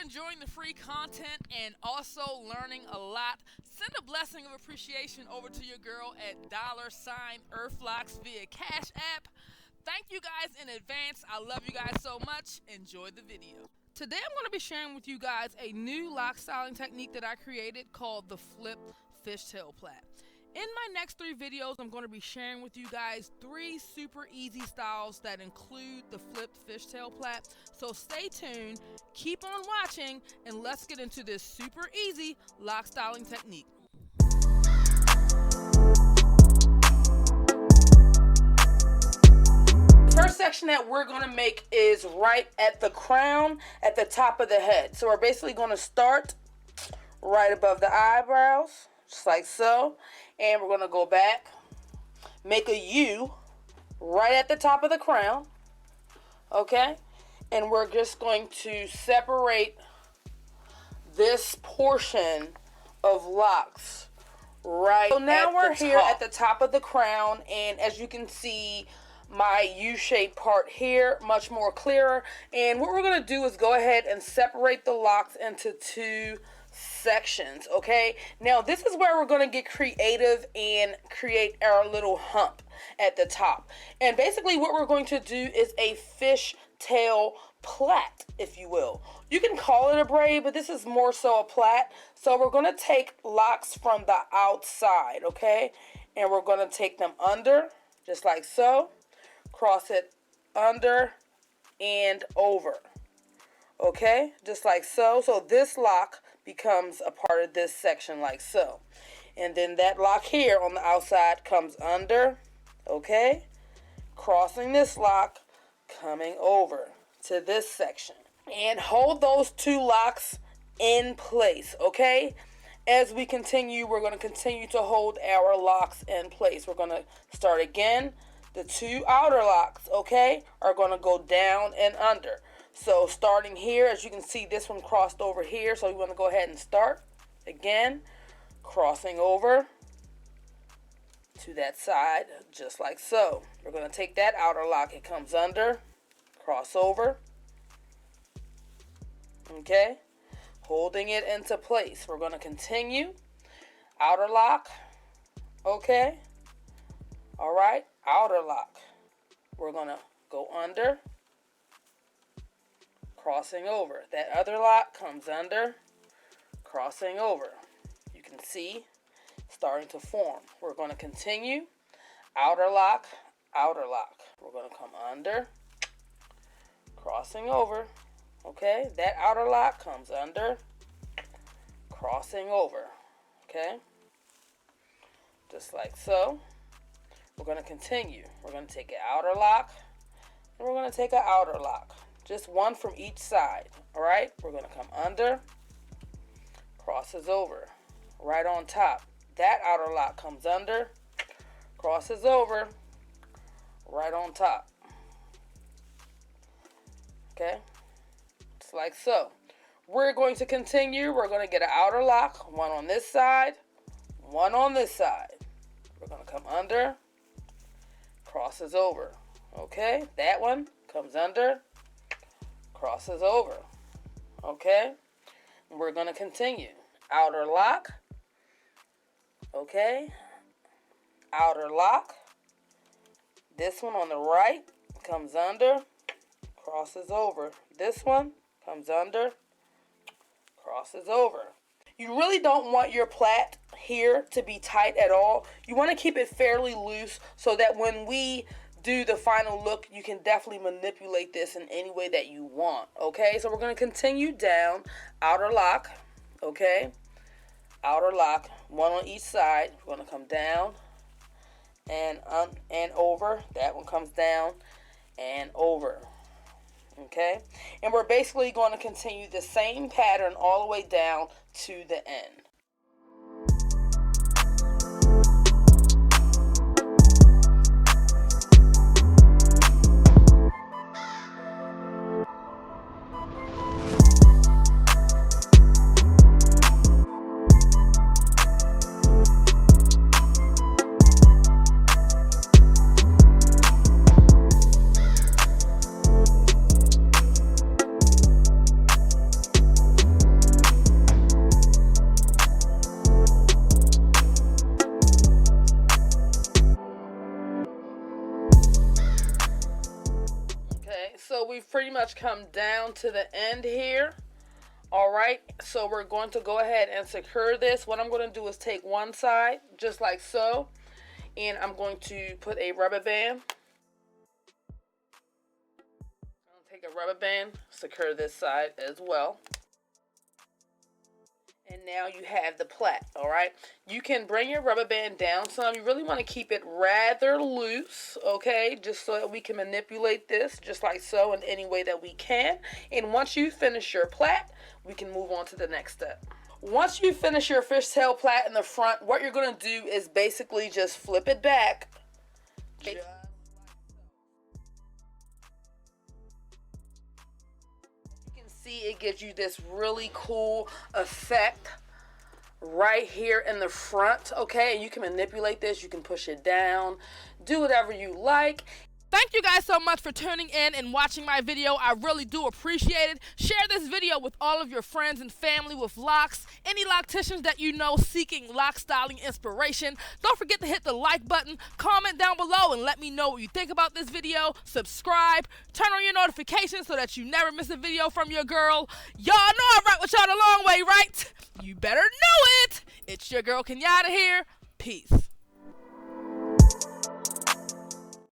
enjoying the free content and also learning a lot, send a blessing of appreciation over to your girl at $EarthLocs via Cash App. Thank you guys in advance. I love you guys so much. Enjoy the video. Today I'm going to be sharing with you guys a new lock styling technique that I created called the Flip Fishtail Plait. In my next 3 videos, I'm going to be sharing with you guys 3 super easy styles that include the flipped fishtail plait. So stay tuned, keep on watching, and let's get into this super easy lock styling technique. The first section that we're going to make is right at the crown, at the top of the head. So we're basically going to start right above the eyebrows, just like so. And we're going to go back, make a U right at the top of the crown, okay? And we're just going to separate this portion of locks right. So now we're here at the top of the crown, and as you can see, my U-shaped part here, much more clearer. And what we're going to do is go ahead and separate the locks into 2 sections, okay? Now this is where we're going to get creative and create our little hump at the top. And basically what we're going to do is a fishtail plait, if you will. You can call it a braid, but this is more so a plait. So we're going to take locks from the outside, okay? And we're going to take them under, just like so. Cross it under and over, okay? Just like so. So this lock becomes a part of this section like so. And then that lock here on the outside comes under, okay? Crossing this lock, coming over to this section. And hold those 2 locks in place, okay? As we continue, we're going to continue to hold our locks in place. We're going to start again. The 2 outer locks, okay, are going to go down and under. So starting here, as you can see, this one crossed over here. So you want to go ahead and start again, crossing over to that side, just like so. We're going to take that outer lock. It comes under, cross over, okay, holding it into place. We're going to continue. Outer lock, okay, all right, outer lock. We're going to go under, crossing over. That other lock comes under, crossing over. You can see starting to form. We're going to continue. Outer lock, outer lock. We're going to come under, crossing over. Okay, that outer lock comes under, crossing over. Okay, just like so. We're going to continue. We're going to take an outer lock, and we're going to take an outer lock. Just one from each side, all right? We're going to come under, crosses over, right on top. That outer lock comes under, crosses over, right on top. Okay? Just like so. We're going to continue. We're going to get an outer lock, one on this side, one on this side. We're going to come under, crosses over. Okay? That one comes under, crosses over, okay? We're going to continue. Outer lock, okay? Outer lock. This one on the right comes under, crosses over. This one comes under, crosses over. You really don't want your plait here to be tight at all. You want to keep it fairly loose so that when we do the final look, you can definitely manipulate this in any way that you want, okay? So we're going to continue down, outer lock, okay? Outer lock, one on each side. We're going to come down and over. That one comes down and over, okay? And we're basically going to continue the same pattern all the way down to the end. much come down to the end here. All right, so we're going to go ahead and secure this. What I'm going to do is take one side, just like so, and I'm going to put a rubber band. I'm going to take a rubber band, secure this side as well. And now you have the plait, all right? You can bring your rubber band down some. You really want to keep it rather loose, okay? Just so that we can manipulate this just like so in any way that we can. And once you finish your plait, we can move on to the next step. Once you finish your fishtail plait in the front, what you're going to do is basically just flip it back. See, it gives you this really cool effect right here in the front, okay? And you can manipulate this, you can push it down, do whatever you like. Thank you guys so much for tuning in and watching my video. I really do appreciate it. Share this video with all of your friends and family with locks. Any locticians that you know seeking lock styling inspiration. Don't forget to hit the like button, comment down below, and let me know what you think about this video. Subscribe, turn on your notifications so that you never miss a video from your girl. Y'all know I rock with y'all the long way, right? You better know it. It's your girl Kenyatta here. Peace.